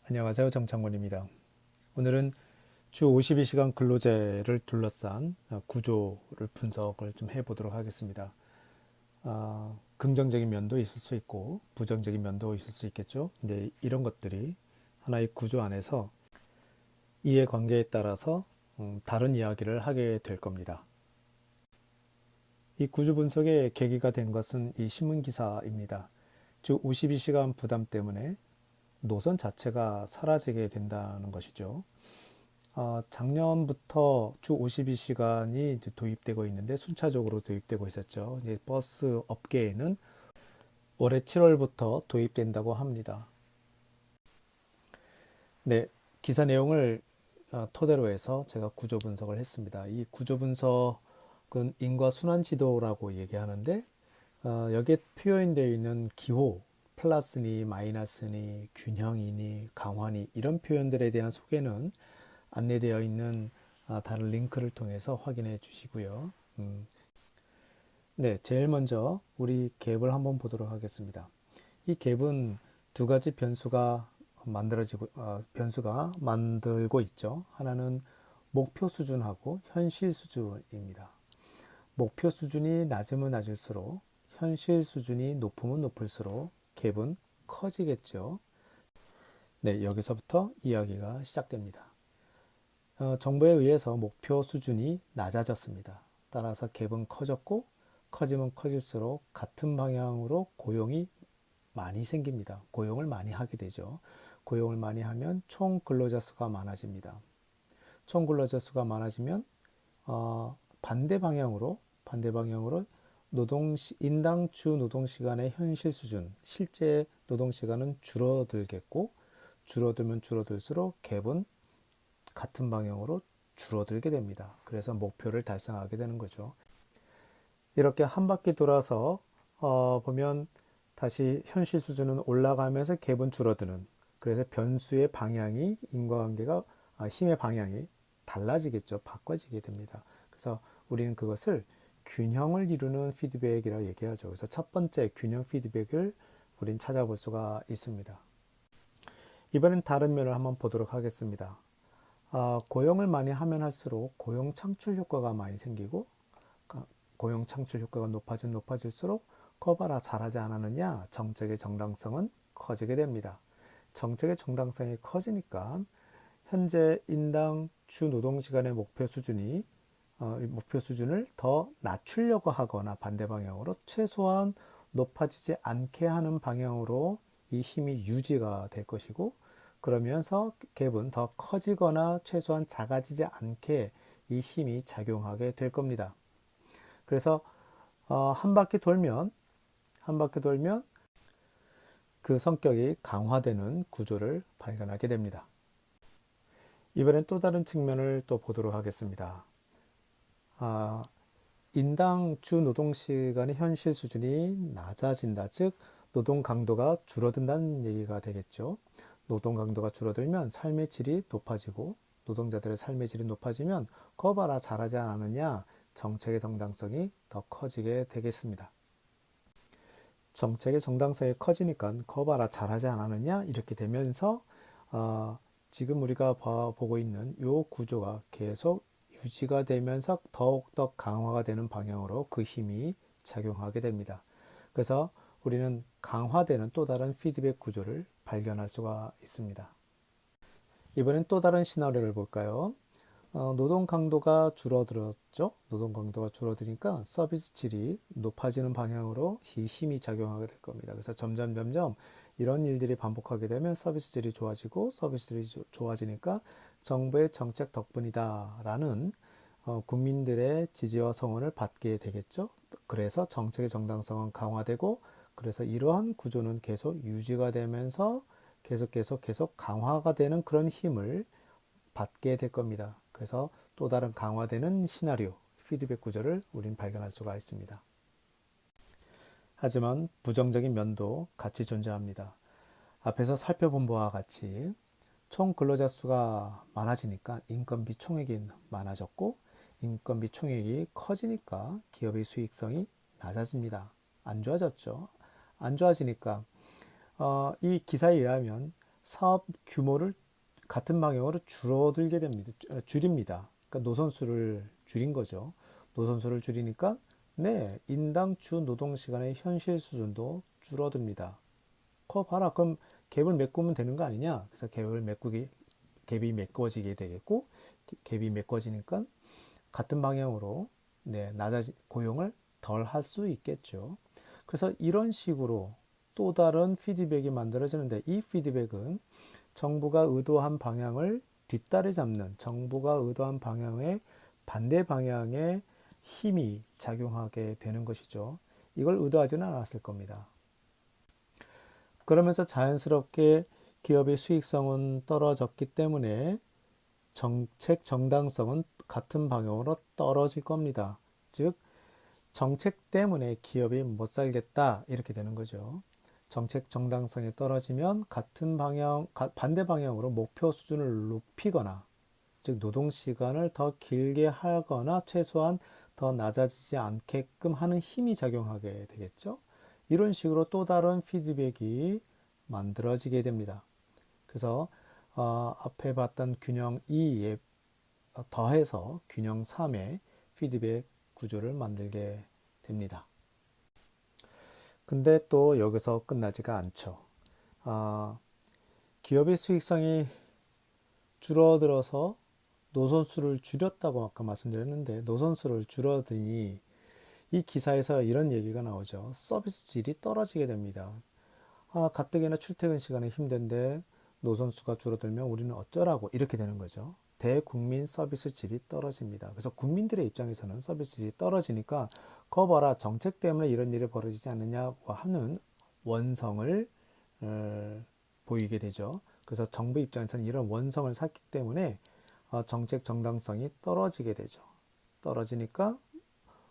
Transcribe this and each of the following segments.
안녕하세요. 정창곤입니다. 오늘은 주 52시간 근로제를 둘러싼 구조를 분석을 좀 해보도록 하겠습니다. 긍정적인 면도 있을 수 있고 부정적인 면도 있을 수 있겠죠. 이제 이런 것들이 하나의 구조 안에서 이해관계에 따라서 다른 이야기를 하게 될 겁니다. 이 구조 분석의 계기가 된 것은 이 신문 기사입니다. 주 52시간 부담 때문에 노선 자체가 사라지게 된다는 것이죠. 작년부터 주 52시간이 도입되고 있는데 순차적으로 도입되고 있었죠. 이제 버스 업계에는 올해 7월부터 도입된다고 합니다. 네, 기사 내용을 토대로 해서 제가 구조 분석을 했습니다. 이 구조 분석은 인과 순환 지도라고 얘기하는데 여기에 표현되어 있는 기호, 플러스니 마이너스니 균형이니 강화니 이런 표현들에 대한 소개는 안내되어 있는 다른 링크를 통해서 확인해 주시고요. 네, 제일 먼저 우리 갭을 한번 보도록 하겠습니다. 이 갭은 두 가지 변수가 만들고 있죠. 하나는 목표 수준하고 현실 수준입니다. 목표 수준이 낮으면 낮을수록 현실 수준이 높으면 높을수록 갭은 커지겠죠. 네, 여기서부터 이야기가 시작됩니다. 정부에 의해서 목표 수준이 낮아졌습니다. 따라서 갭은 커졌고 커지면 커질수록 같은 방향으로 고용이 많이 생깁니다. 고용을 많이 하게 되죠. 고용을 많이 하면 총 근로자 수가 많아집니다. 총 근로자 수가 많아지면 반대 방향으로 인당 주 노동 시간의 현실 수준, 실제 노동 시간은 줄어들겠고 줄어들면 줄어들수록 갭은 같은 방향으로 줄어들게 됩니다. 그래서 목표를 달성하게 되는 거죠. 이렇게 한 바퀴 돌아서 보면 다시 현실 수준은 올라가면서 갭은 줄어드는. 그래서 변수의 방향이 인과관계가 힘의 방향이 달라지겠죠. 바꿔지게 됩니다. 그래서 우리는 그것을 균형을 이루는 피드백이라고 얘기하죠. 그래서 첫 번째 균형 피드백을 우린 찾아볼 수가 있습니다. 이번엔 다른 면을 한번 보도록 하겠습니다. 고용을 많이 하면 할수록 고용 창출 효과가 많이 생기고 고용 창출 효과가 높아질수록 거봐라 잘하지 않았느냐 정책의 정당성은 커지게 됩니다. 정책의 정당성이 커지니까 현재 인당 주 노동시간의 목표 수준을 더 낮추려고 하거나 반대 방향으로 최소한 높아지지 않게 하는 방향으로 이 힘이 유지가 될 것이고 그러면서 갭은 더 커지거나 최소한 작아지지 않게 이 힘이 작용하게 될 겁니다. 그래서 한 바퀴 돌면 그 성격이 강화되는 구조를 발견하게 됩니다. 이번엔 또 다른 측면을 또 보도록 하겠습니다. 아, 인당 주 노동 시간의 현실 수준이 낮아진다. 즉, 노동 강도가 줄어든다는 얘기가 되겠죠. 노동 강도가 줄어들면 삶의 질이 높아지고 노동자들의 삶의 질이 높아지면 거봐라 잘하지 않았느냐 정책의 정당성이 더 커지게 되겠습니다. 정책의 정당성이 커지니까 거봐라 잘하지 않았느냐 이렇게 되면서 지금 우리가 보고 있는 이 구조가 계속 유지가 되면서 더욱더 강화가 되는 방향으로 그 힘이 작용하게 됩니다. 그래서 우리는 강화되는 또 다른 피드백 구조를 발견할 수가 있습니다. 이번엔 또 다른 시나리오를 볼까요? 노동 강도가 줄어들었죠. 노동 강도가 줄어드니까 서비스 질이 높아지는 방향으로 이 힘이 작용하게 될 겁니다. 그래서 점점 이런 일들이 반복하게 되면 서비스 질이 좋아지고 서비스 질이 좋아지니까 정부의 정책 덕분이다라는 국민들의 지지와 성원을 받게 되겠죠. 그래서 정책의 정당성은 강화되고 그래서 이러한 구조는 계속 유지가 되면서 계속 강화가 되는 그런 힘을 받게 될 겁니다. 그래서 또 다른 강화되는 시나리오, 피드백 구조를 우린 발견할 수가 있습니다. 하지만 부정적인 면도 같이 존재합니다. 앞에서 살펴본 바와 같이 총 근로자 수가 많아지니까 인건비 총액이 많아졌고 인건비 총액이 커지니까 기업의 수익성이 낮아집니다. 안 좋아졌죠. 안 좋아지니까 이 기사에 의하면 사업 규모를 같은 방향으로 줄어들게 됩니다. 줄입니다. 그러니까 노선수를 줄인 거죠. 노선수를 줄이니까 네, 인당 주 노동 시간의 현실 수준도 줄어듭니다. 거 봐라. 그럼 갭을 메꾸면 되는 거 아니냐? 그래서 갭이 메꿔지게 되겠고, 갭이 메꿔지니까 같은 방향으로 네, 고용을 덜 할 수 있겠죠. 그래서 이런 식으로 또 다른 피드백이 만들어지는데, 이 피드백은 정부가 의도한 방향을 뒷다리 잡는, 정부가 의도한 방향의 반대 방향의 힘이 작용하게 되는 것이죠. 이걸 의도하지는 않았을 겁니다. 그러면서 자연스럽게 기업의 수익성은 떨어졌기 때문에 정책 정당성은 같은 방향으로 떨어질 겁니다. 즉, 정책 때문에 기업이 못 살겠다 이렇게 되는 거죠. 정책 정당성이 떨어지면 반대 방향으로 목표 수준을 높이거나, 즉 노동 시간을 더 길게 하거나 최소한 더 낮아지지 않게끔 하는 힘이 작용하게 되겠죠. 이런 식으로 또 다른 피드백이 만들어지게 됩니다. 그래서 앞에 봤던 균형 2에 더해서 균형 3의 피드백 구조를 만들게 됩니다. 근데 또 여기서 끝나지가 않죠. 기업의 수익성이 줄어들어서 노선수를 줄였다고 아까 말씀드렸는데, 노선수를 줄어드니 이 기사에서 이런 얘기가 나오죠. 서비스 질이 떨어지게 됩니다. 가뜩이나 출퇴근 시간이 힘든데 노선수가 줄어들면 우리는 어쩌라고, 이렇게 되는 거죠. 대국민 서비스 질이 떨어집니다. 그래서 국민들의 입장에서는 서비스 질이 떨어지니까 거 봐라, 정책 때문에 이런 일이 벌어지지 않느냐고 하는 원성을 보이게 되죠. 그래서 정부 입장에서는 이런 원성을 샀기 때문에 정책 정당성이 떨어지게 되죠. 떨어지니까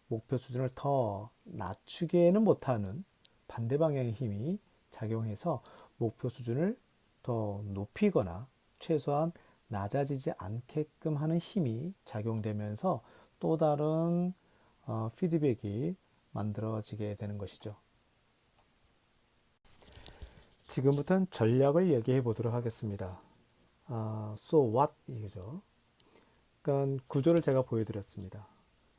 목표 수준을 더 낮추게는 못하는 반대 방향의 힘이 작용해서 목표 수준을 더 높이거나 최소한 낮아지지 않게끔 하는 힘이 작용되면서 또 다른 피드백이 만들어지게 되는 것이죠. 지금부터는 전략을 얘기해 보도록 하겠습니다. So what 이거죠. 그러니까 구조를 제가 보여드렸습니다.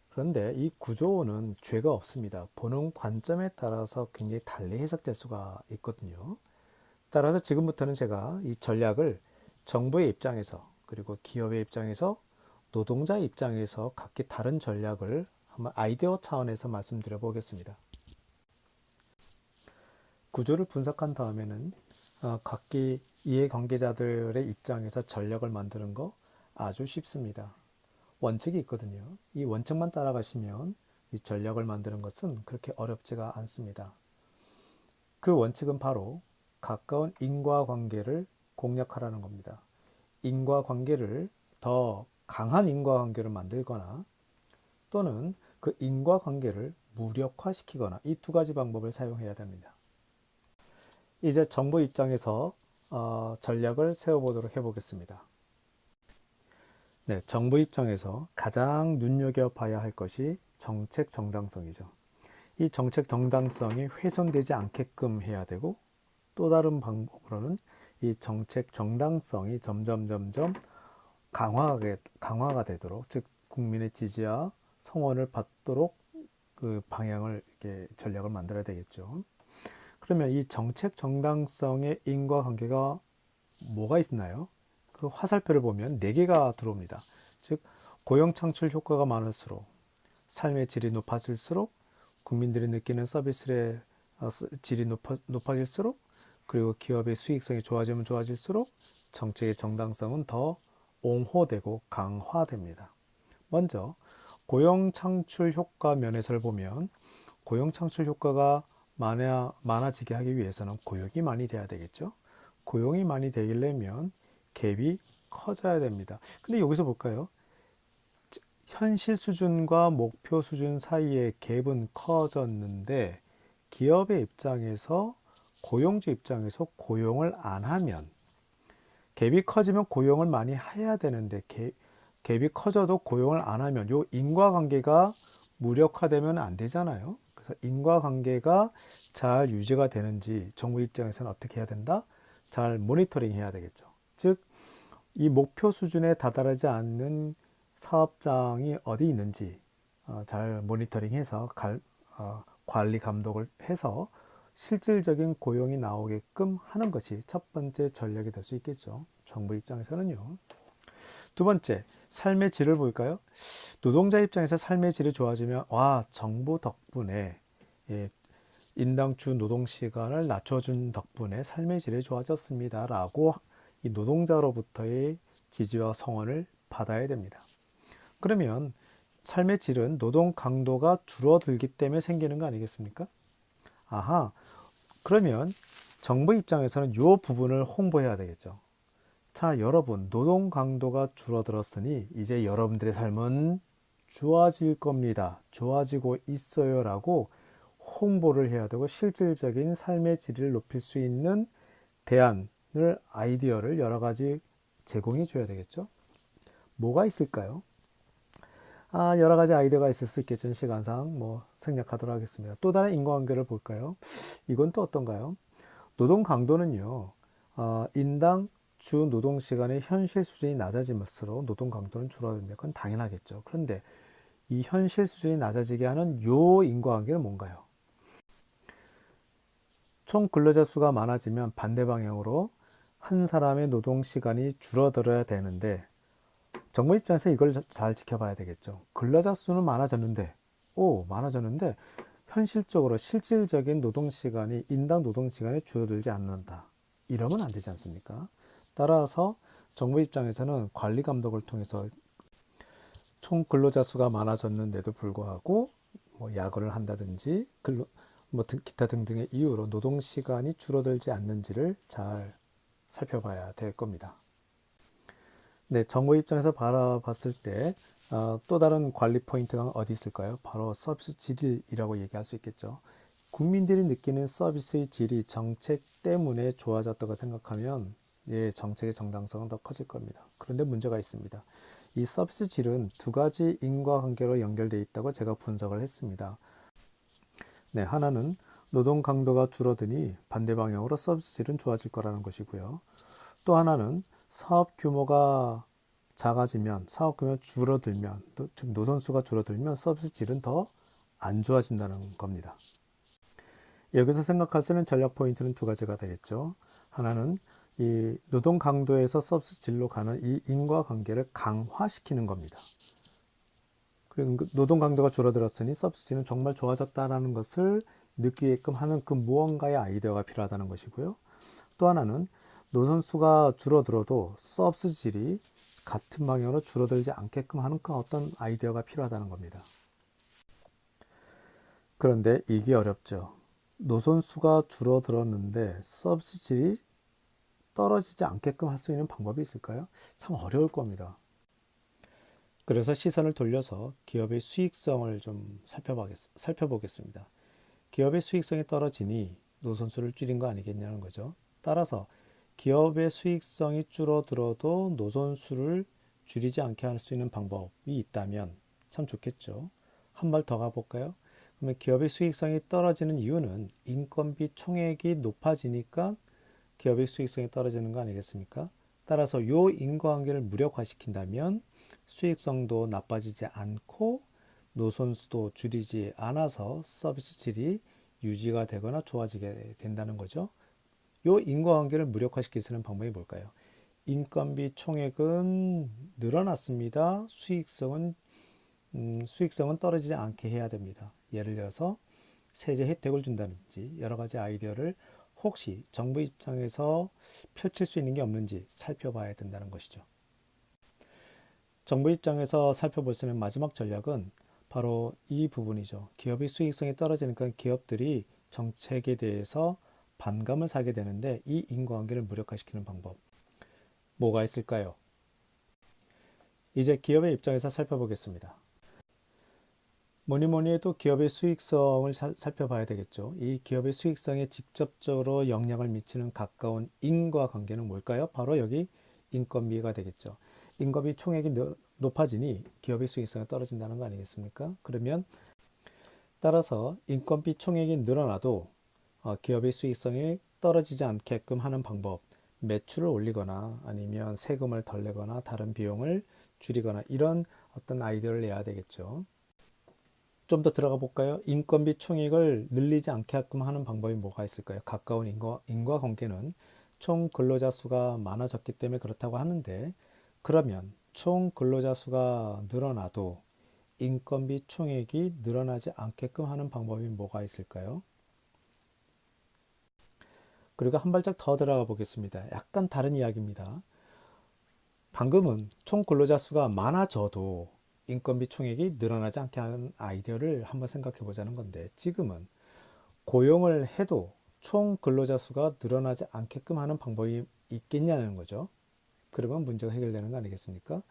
그런데 이 구조는 죄가 없습니다. 보는 관점에 따라서 굉장히 달리 해석될 수가 있거든요. 따라서 지금부터는 제가 이 전략을 정부의 입장에서, 그리고 기업의 입장에서, 노동자의 입장에서 각기 다른 전략을 한번 아이디어 차원에서 말씀드려 보겠습니다. 구조를 분석한 다음에는 각기 이해관계자들의 입장에서 전략을 만드는 거 아주 쉽습니다. 원칙이 있거든요. 이 원칙만 따라가시면 이 전략을 만드는 것은 그렇게 어렵지가 않습니다. 그 원칙은 바로 가까운 인과관계를 공략하라는 겁니다. 인과관계를 더 강한 인과관계를 만들거나 또는 그 인과관계를 무력화시키거나, 이 두 가지 방법을 사용해야 됩니다. 이제 정부 입장에서 전략을 세워보도록 해보겠습니다. 네, 정부 입장에서 가장 눈여겨봐야 할 것이 정책 정당성이죠. 이 정책 정당성이 훼손되지 않게끔 해야 되고, 또 다른 방법으로는 이 정책 정당성이 점점 강화가 되도록, 즉 국민의 지지와 성원을 받도록 그 방향을, 이렇게 전략을 만들어야 되겠죠. 그러면 이 정책 정당성의 인과관계가 뭐가 있나요? 그 화살표를 보면 4개가 들어옵니다. 즉 고용 창출 효과가 많을수록, 삶의 질이 높아질수록, 국민들이 느끼는 서비스의 질이 높아질수록, 그리고 기업의 수익성이 좋아지면 좋아질수록 정책의 정당성은 더 옹호되고 강화됩니다. 먼저 고용 창출 효과 면에서를 보면, 고용 창출 효과가 많아지게 하기 위해서는 고용이 많이 돼야 되겠죠. 고용이 많이 되려면 갭이 커져야 됩니다. 근데 여기서 볼까요? 현실 수준과 목표 수준 사이의 갭은 커졌는데, 기업의 입장에서, 고용주 입장에서 고용을 안 하면, 갭이 커지면 고용을 많이 해야 되는데 갭이 커져도 고용을 안 하면 요 인과관계가 무력화되면 안 되잖아요. 그래서 인과관계가 잘 유지가 되는지 정부 입장에서는 어떻게 해야 된다? 잘 모니터링 해야 되겠죠. 즉, 이 목표 수준에 다다르지 않는 사업장이 어디 있는지 잘 모니터링해서 관리 감독을 해서 실질적인 고용이 나오게끔 하는 것이 첫 번째 전략이 될 수 있겠죠. 정부 입장에서는요. 두 번째, 삶의 질을 볼까요? 노동자 입장에서 삶의 질이 좋아지면 정부 덕분에 예, 인당 주 노동 시간을 낮춰준 덕분에 삶의 질이 좋아졌습니다. 라고 이 노동자로부터의 지지와 성원을 받아야 됩니다. 그러면 삶의 질은 노동 강도가 줄어들기 때문에 생기는 거 아니겠습니까? 아하, 그러면 정부 입장에서는 이 부분을 홍보해야 되겠죠. 자, 여러분, 노동 강도가 줄어들었으니 이제 여러분들의 삶은 좋아질 겁니다. 좋아지고 있어요. 라고 홍보를 해야 되고 실질적인 삶의 질을 높일 수 있는 대안을, 아이디어를 여러 가지 제공해 줘야 되겠죠. 뭐가 있을까요? 여러 가지 아이디어가 있을 수 있겠죠. 시간상 생략하도록 하겠습니다. 또 다른 인과관계를 볼까요? 이건 또 어떤가요? 노동 강도는요, 인당 주 노동 시간의 현실 수준이 낮아질수록 노동 강도는 줄어듭니다. 그건 당연하겠죠. 그런데 이 현실 수준이 낮아지게 하는 요 인과관계는 뭔가요? 총 근로자 수가 많아지면 반대 방향으로 한 사람의 노동 시간이 줄어들어야 되는데 정부 입장에서 이걸 잘 지켜봐야 되겠죠. 근로자 수는 많아졌는데 현실적으로 실질적인 노동 시간이 인당 노동 시간이 줄어들지 않는다. 이러면 안 되지 않습니까? 따라서 정부 입장에서는 관리 감독을 통해서 총 근로자 수가 많아졌는데도 불구하고 야근을 한다든지 기타 등등의 이유로 노동 시간이 줄어들지 않는지를 잘 살펴봐야 될 겁니다. 네, 정부 입장에서 바라봤을 때 또 다른 관리 포인트가 어디 있을까요? 바로 서비스 질이라고 얘기할 수 있겠죠. 국민들이 느끼는 서비스의 질이 정책 때문에 좋아졌다고 생각하면 정책의 정당성은 더 커질 겁니다. 그런데 문제가 있습니다. 이 서비스 질은 두 가지 인과관계로 연결되어 있다고 제가 분석을 했습니다. 네, 하나는 노동 강도가 줄어드니 반대 방향으로 서비스 질은 좋아질 거라는 것이고요. 또 하나는 사업 규모가 작아지면, 사업 규모가 줄어들면, 즉 노선수가 줄어들면 서비스 질은 더 안 좋아진다는 겁니다. 여기서 생각할 수 있는 전략 포인트는 두 가지가 되겠죠. 하나는 이 노동 강도에서 서비스 질로 가는 이 인과관계를 강화시키는 겁니다. 그리고 노동 강도가 줄어들었으니 서비스 질은 정말 좋아졌다는 것을 느끼게끔 하는 그 무언가의 아이디어가 필요하다는 것이고요. 또 하나는 노선수가 줄어들어도 서비스 질이 같은 방향으로 줄어들지 않게끔 하는 그 어떤 아이디어가 필요하다는 겁니다. 그런데 이게 어렵죠. 노선수가 줄어들었는데 서비스 질이 떨어지지 않게끔 할 수 있는 방법이 있을까요? 참 어려울 겁니다. 그래서 시선을 돌려서 기업의 수익성을 좀 살펴보겠습니다. 기업의 수익성이 떨어지니 노선수를 줄인 거 아니겠냐는 거죠. 따라서 기업의 수익성이 줄어들어도 노선수를 줄이지 않게 할 수 있는 방법이 있다면 참 좋겠죠. 한 발 더 가볼까요? 그러면 기업의 수익성이 떨어지는 이유는 인건비 총액이 높아지니까 기업의 수익성이 떨어지는 거 아니겠습니까? 따라서 이 인과관계를 무력화시킨다면 수익성도 나빠지지 않고 노선수도 줄이지 않아서 서비스 질이 유지가 되거나 좋아지게 된다는 거죠. 이 인과관계를 무력화시킬 수 있는 방법이 뭘까요? 인건비 총액은 늘어났습니다. 수익성은 떨어지지 않게 해야 됩니다. 예를 들어서 세제 혜택을 준다든지 여러 가지 아이디어를 혹시 정부 입장에서 펼칠 수 있는 게 없는지 살펴봐야 된다는 것이죠. 정부 입장에서 살펴볼 수 있는 마지막 전략은 바로 이 부분이죠. 기업의 수익성이 떨어지니까 기업들이 정책에 대해서 반감을 사게 되는데 이 인과관계를 무력화시키는 방법 뭐가 있을까요? 이제 기업의 입장에서 살펴보겠습니다. 뭐니 해도 기업의 수익성을 살펴봐야 되겠죠. 이 기업의 수익성에 직접적으로 영향을 미치는 가까운 인과관계는 뭘까요? 바로 여기 인건비가 되겠죠. 인건비 총액이 높아지니 기업의 수익성이 떨어진다는 거 아니겠습니까? 그러면 따라서 인건비 총액이 늘어나도 기업의 수익성이 떨어지지 않게끔 하는 방법, 매출을 올리거나 아니면 세금을 덜 내거나 다른 비용을 줄이거나 이런 어떤 아이디어를 내야 되겠죠. 좀 더 들어가 볼까요? 인건비 총액을 늘리지 않게끔 하는 방법이 뭐가 있을까요? 가까운 인과관계는 총 근로자 수가 많아졌기 때문에 그렇다고 하는데, 그러면 총 근로자 수가 늘어나도 인건비 총액이 늘어나지 않게끔 하는 방법이 뭐가 있을까요? 그리고 한 발짝 더 들어가 보겠습니다. 약간 다른 이야기입니다. 방금은 총 근로자 수가 많아져도 인건비 총액이 늘어나지 않게 하는 아이디어를 한번 생각해 보자는 건데, 지금은 고용을 해도 총 근로자 수가 늘어나지 않게끔 하는 방법이 있겠냐는 거죠. 그러면 문제가 해결되는 거 아니겠습니까?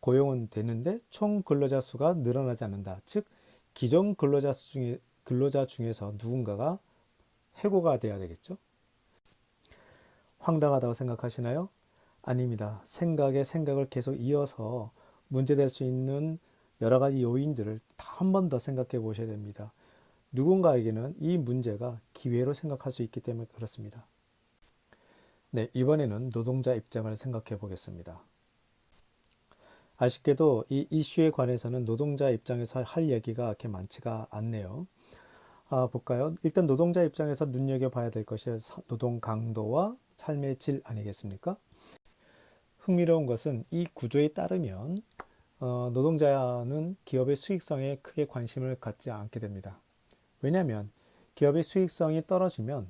고용은 되는데 총 근로자 수가 늘어나지 않는다. 즉, 기존 근로자 중에서 누군가가 해고가 돼야 되겠죠. 황당하다고 생각하시나요? 아닙니다. 생각에 생각을 계속 이어서 문제될 수 있는 여러 가지 요인들을 한 번 더 생각해 보셔야 됩니다. 누군가에게는 이 문제가 기회로 생각할 수 있기 때문에 그렇습니다. 네, 이번에는 노동자 입장을 생각해 보겠습니다. 아쉽게도 이 이슈에 관해서는 노동자 입장에서 할 얘기가 그렇게 많지가 않네요. 볼까요? 일단 노동자 입장에서 눈여겨봐야 될 것이 노동 강도와 삶의 질 아니겠습니까? 흥미로운 것은 이 구조에 따르면 노동자는 기업의 수익성에 크게 관심을 갖지 않게 됩니다. 왜냐하면 기업의 수익성이 떨어지면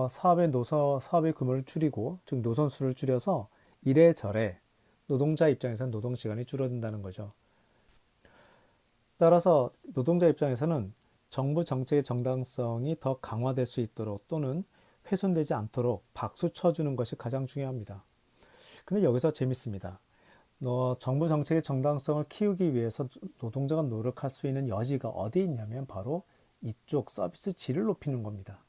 사업의 규모를 줄이고, 즉 노선수를 줄여서 이래저래 노동자 입장에서는 노동시간이 줄어든다는 거죠. 따라서 노동자 입장에서는 정부 정책의 정당성이 더 강화될 수 있도록 또는 훼손되지 않도록 박수 쳐주는 것이 가장 중요합니다. 근데 여기서 재밌습니다. 정부 정책의 정당성을 키우기 위해서 노동자가 노력할 수 있는 여지가 어디 있냐면 바로 이쪽 서비스 질을 높이는 겁니다.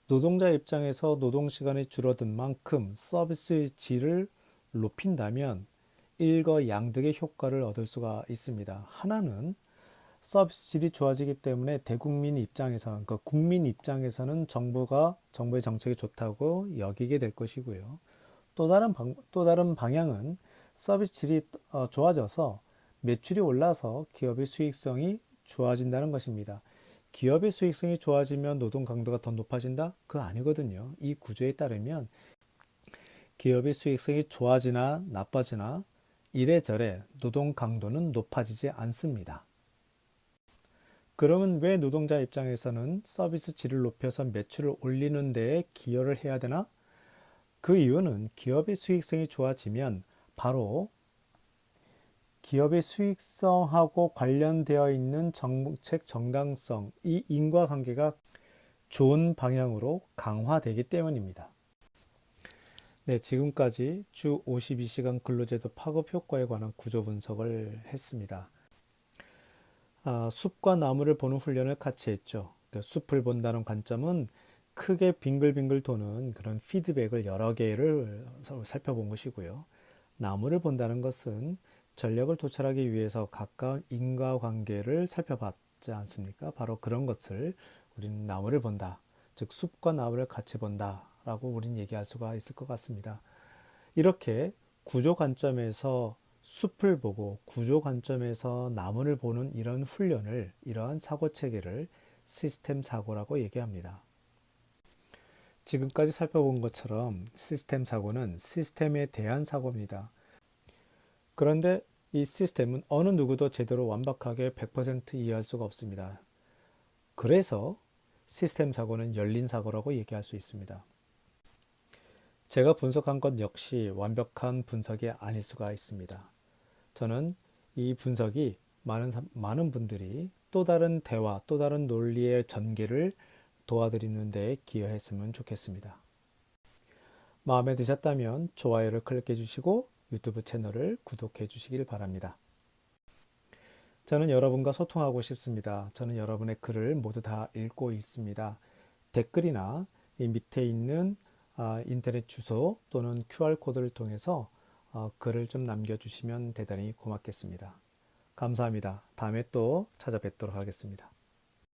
노동자 입장에서 노동시간이 줄어든 만큼 서비스 질을 높인다면 일거양득의 효과를 얻을 수가 있습니다. 하나는 서비스 질이 좋아지기 때문에 대국민 입장에서는, 그러니까 국민 입장에서는 정부의 정책이 좋다고 여기게 될 것이고요. 또 다른 방향은 서비스 질이 좋아져서 매출이 올라서 기업의 수익성이 좋아진다는 것입니다. 기업의 수익성이 좋아지면 노동 강도가 더 높아진다? 그거 아니거든요. 이 구조에 따르면 기업의 수익성이 좋아지나 나빠지나 이래저래 노동 강도는 높아지지 않습니다. 그러면 왜 노동자 입장에서는 서비스 질을 높여서 매출을 올리는 데에 기여를 해야 되나? 그 이유는 기업의 수익성이 좋아지면 바로 기업의 수익성하고 관련되어 있는 정책 정당성, 이 인과관계가 좋은 방향으로 강화되기 때문입니다. 네, 지금까지 주 52시간 근로제도 파급 효과에 관한 구조 분석을 했습니다. 숲과 나무를 보는 훈련을 같이 했죠. 숲을 본다는 관점은 크게 빙글빙글 도는 그런 피드백을 여러 개를 살펴본 것이고요. 나무를 본다는 것은 전력을 도출하기 위해서 가까운 인과관계를 살펴봤지 않습니까? 바로 그런 것을 우리는 나무를 본다. 즉 숲과 나무를 같이 본다 라고 우리는 얘기할 수가 있을 것 같습니다. 이렇게 구조 관점에서 숲을 보고 구조 관점에서 나무를 보는 이런 훈련을, 이러한 사고 체계를 시스템 사고라고 얘기합니다. 지금까지 살펴본 것처럼 시스템 사고는 시스템에 대한 사고입니다. 그런데 이 시스템은 어느 누구도 제대로 완벽하게 100% 이해할 수가 없습니다. 그래서 시스템 사고는 열린 사고라고 얘기할 수 있습니다. 제가 분석한 것 역시 완벽한 분석이 아닐 수가 있습니다. 저는 이 분석이 많은 분들이 또 다른 대화, 또 다른 논리의 전개를 도와드리는 데 기여했으면 좋겠습니다. 마음에 드셨다면 좋아요를 클릭해 주시고 유튜브 채널을 구독해 주시길 바랍니다. 저는 여러분과 소통하고 싶습니다. 저는 여러분의 글을 모두 다 읽고 있습니다. 댓글이나 이 밑에 있는 인터넷 주소 또는 QR코드를 통해서 글을 좀 남겨주시면 대단히 고맙겠습니다. 감사합니다. 다음에 또 찾아뵙도록 하겠습니다.